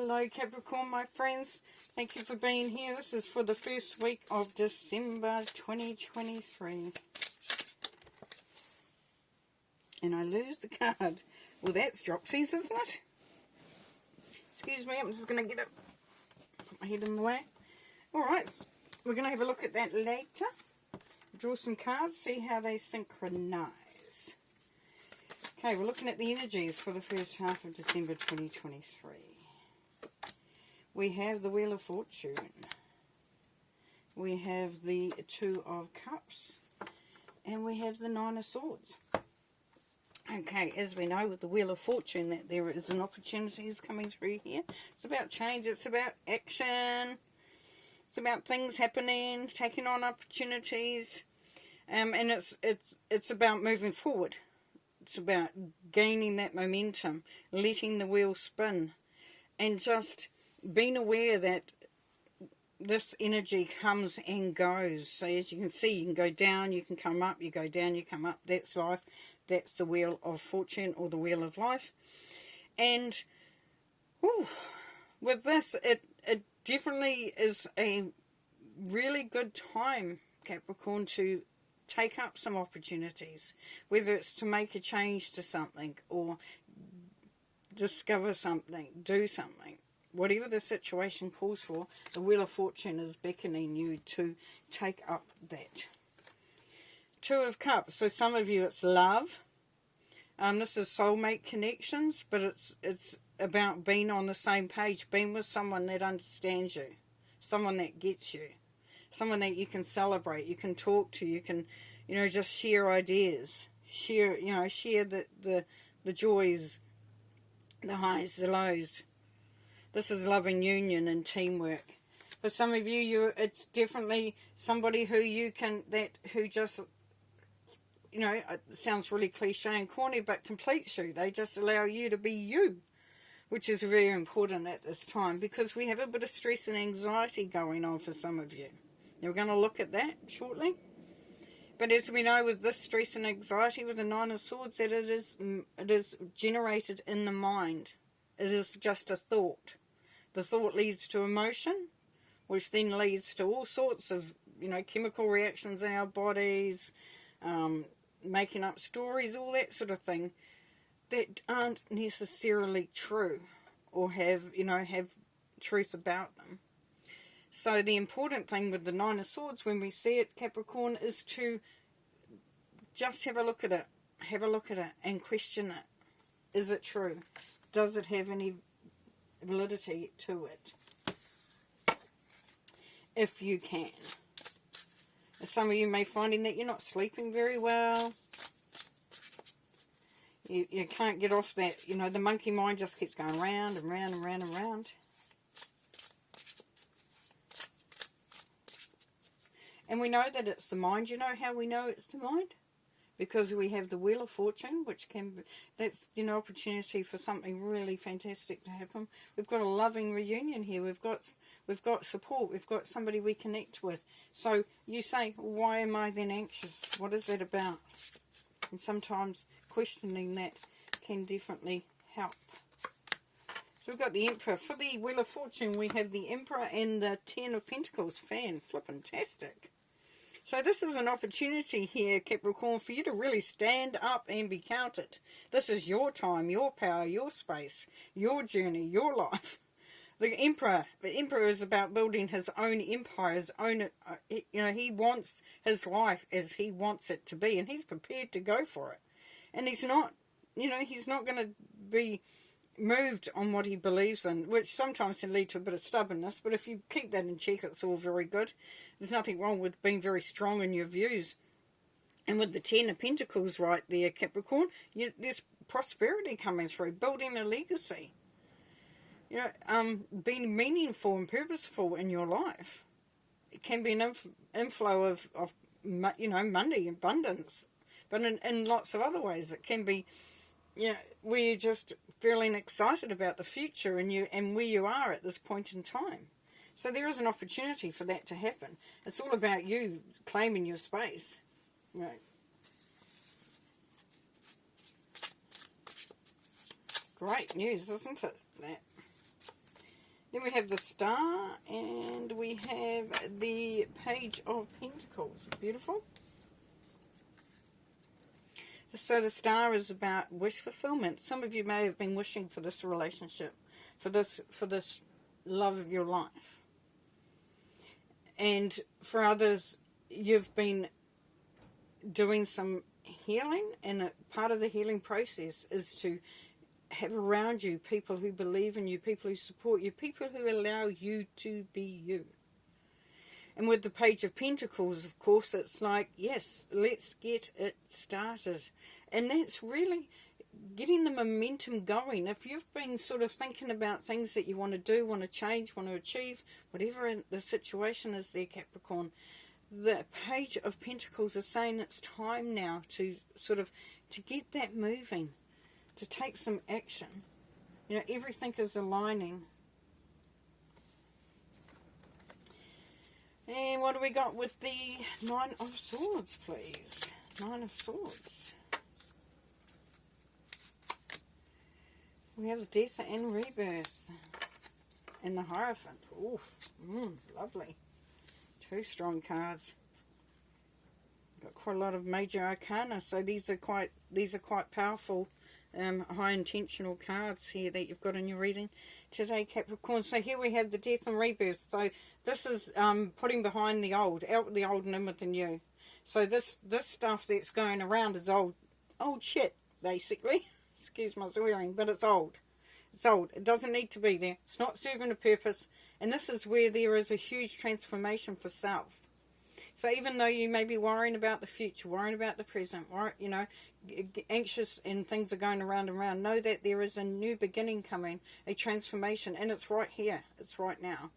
Hello Capricorn, my friends. Thank you for being here. This is for the first week of December 2023. And I lose the card. Well, that's Dropsies, isn't it? Excuse me, I'm just going to get it. Put my head in the way. Alright, we're going to have a look at that later. Draw some cards, see how they synchronize. Okay, we're looking at the energies for the first half of December 2023. We have the Wheel of Fortune. We have the Two of Cups. And we have the Nine of Swords. Okay, as we know with the Wheel of Fortune that there is an opportunity is coming through here. It's about change, it's about action. It's about things happening, taking on opportunities. And it's about moving forward. It's about gaining that momentum, letting the wheel spin, and just being aware that this energy comes and goes. So as you can see, you can go down, you can come up, you go down, you come up. That's life. That's the Wheel of Fortune or the Wheel of Life. And with this, it definitely is a really good time, Capricorn, to take up some opportunities, whether it's to make a change to something or discover something, do something. Whatever the situation calls for, the Wheel of Fortune is beckoning you to take up that. Two of Cups. So some of you it's love. This is soulmate connections, but it's about being on the same page, being with someone that understands you, someone that gets you, someone that you can celebrate, you can talk to, you can, just share ideas, share the joys, the highs, the lows. This is love and union and teamwork. For some of you, it's definitely somebody who who just, it sounds really cliche and corny, but completes you. They just allow you to be you, which is very important at this time because we have a bit of stress and anxiety going on for some of you. Now we're going to look at that shortly. But as we know with this stress and anxiety with the Nine of Swords, that it is generated in the mind. It is just a thought. The thought leads to emotion, which then leads to all sorts of, chemical reactions in our bodies, making up stories, all that sort of thing, that aren't necessarily true or have truth about them. So the important thing with the Nine of Swords when we see it, Capricorn, is to just have a look at it and question it. Is it true? Does it have any validity to it? If you can. Some of you may finding that you're not sleeping very well. You can't get off that, the monkey mind just keeps going round and round and round and round. And we know that it's the mind. You know how we know it's the mind? Because we have the Wheel of Fortune, which that's opportunity for something really fantastic to happen. We've got a loving reunion here. We've got support. We've got somebody we connect with. So you say, why am I then anxious? What is that about? And sometimes questioning that can definitely help. So we've got the Emperor. For the Wheel of Fortune, we have the Emperor and the Ten of Pentacles. Fan-flippin-tastic. So this is an opportunity here, Capricorn, for you to really stand up and be counted. This is your time, your power, your space, your journey, your life. The Emperor is about building his own empire, his own, he wants his life as he wants it to be, and he's prepared to go for it. And he's not, he's not going to be moved on what he believes in, which sometimes can lead to a bit of stubbornness, but if you keep that in check, it's all very good. There's nothing wrong with being very strong in your views. And with the Ten of Pentacles right there, Capricorn, there's prosperity coming through, building a legacy. Being meaningful and purposeful in your life. It can be an inflow of money, abundance. But in lots of other ways, it can be, where you're just feeling excited about the future and where you are at this point in time. So there is an opportunity for that to happen. It's all about you claiming your space. Great news, isn't it? That. Then we have the Star, and we have the Page of Pentacles. Beautiful. So the Star is about wish fulfillment. Some of you may have been wishing for this relationship, for this love of your life. And for others, you've been doing some healing, and a part of the healing process is to have around you people who believe in you, people who support you, people who allow you to be you. And with the Page of Pentacles, of course, it's like, yes, let's get it started. And that's really getting the momentum going. If you've been sort of thinking about things that you want to do, want to change, want to achieve, whatever the situation is there, Capricorn, the Page of Pentacles is saying it's time now to sort of to get that moving, to take some action. You know, everything is aligning. And what do we got with the Nine of Swords, please? Nine of Swords. We have Death and Rebirth. And the Hierophant. Ooh, lovely. Two strong cards. Got quite a lot of major arcana, so these are quite powerful, high intentional cards here that you've got in your reading today, Capricorn. So here we have the Death and Rebirth. So this is putting behind the old, out with the old and in with the new. So this stuff that's going around is old shit, basically. Excuse my swearing, but it's old. It's old. It doesn't need to be there. It's not serving a purpose. And this is where there is a huge transformation for self. So even though you may be worrying about the future, worrying about the present, anxious and things are going around and around, know that there is a new beginning coming, a transformation, and it's right here. It's right now.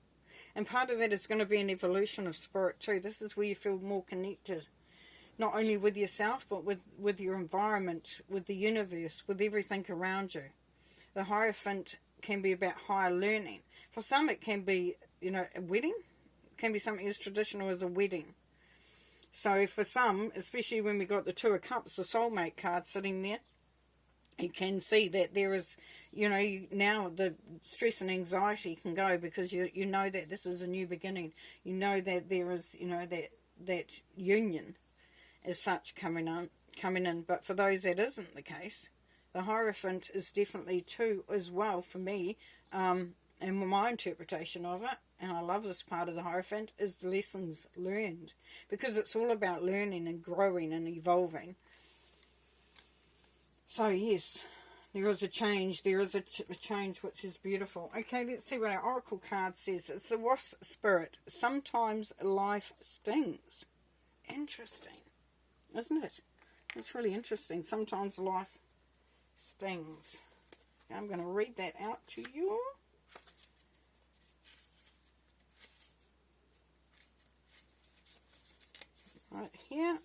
And part of that is going to be an evolution of spirit too. This is where you feel more connected, not only with yourself, but with your environment, with the universe, with everything around you. The Hierophant can be about higher learning. For some, it can be, a wedding. It can be something as traditional as a wedding. So for some, especially when we got the Two of Cups, the soulmate card sitting there, you can see that there is, now the stress and anxiety can go because you know that this is a new beginning. You know that there is, that union as such coming in. But for those that isn't the case, the Hierophant is definitely too as well for me, and my interpretation of it, and I love this part of the Hierophant, is the lessons learned. Because it's all about learning and growing and evolving. So yes, there is a change. There is a change which is beautiful. Okay, let's see what our Oracle card says. It's the Wasp Spirit. Sometimes life stings. Interesting, isn't it? It's really interesting. Sometimes life stings. I'm going to read that out to you. Right here.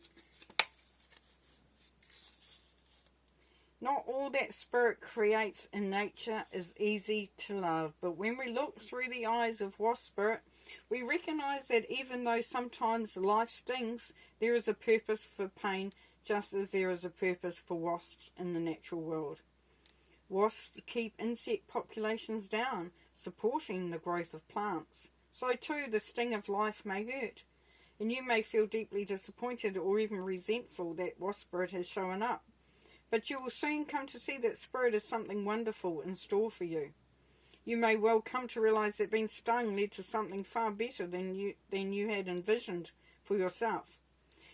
Not all that spirit creates in nature is easy to love, but when we look through the eyes of Wasp Spirit, we recognize that even though sometimes life stings, there is a purpose for pain, just as there is a purpose for wasps in the natural world. Wasps keep insect populations down, supporting the growth of plants. So too, the sting of life may hurt, and you may feel deeply disappointed or even resentful that Wasp Spirit has shown up. But you will soon come to see that spirit is something wonderful in store for you. You may well come to realize that being stung led to something far better than you had envisioned for yourself.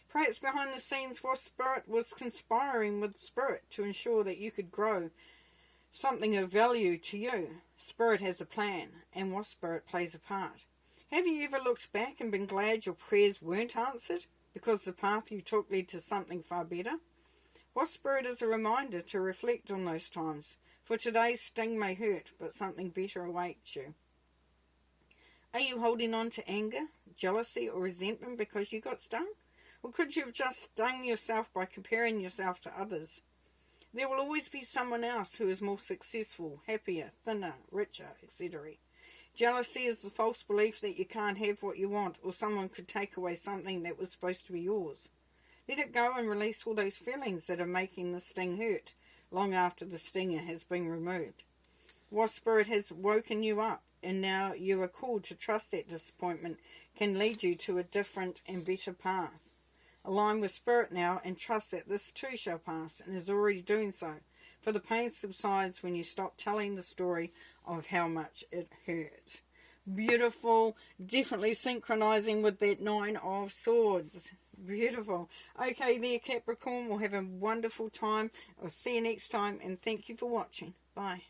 Perhaps behind the scenes, Wasp Spirit was conspiring with Spirit to ensure that you could grow something of value to you. Spirit has a plan, and Wasp Spirit plays a part. Have you ever looked back and been glad your prayers weren't answered because the path you took led to something far better? Wasp Spirit is a reminder to reflect on those times, for today's sting may hurt, but something better awaits you. Are you holding on to anger, jealousy, or resentment because you got stung? Or could you have just stung yourself by comparing yourself to others? There will always be someone else who is more successful, happier, thinner, richer, etc. Jealousy is the false belief that you can't have what you want, or someone could take away something that was supposed to be yours. Let it go and release all those feelings that are making the sting hurt, long after the stinger has been removed. What spirit has woken you up, and now you are called to trust that disappointment can lead you to a different and better path. Align with spirit now and trust that this too shall pass, and is already doing so. For the pain subsides when you stop telling the story of how much it hurt. Beautiful. Definitely synchronizing with that Nine of Swords. Beautiful. Okay there, Capricorn. We'll have a wonderful time. I'll see you next time, and thank you for watching. Bye.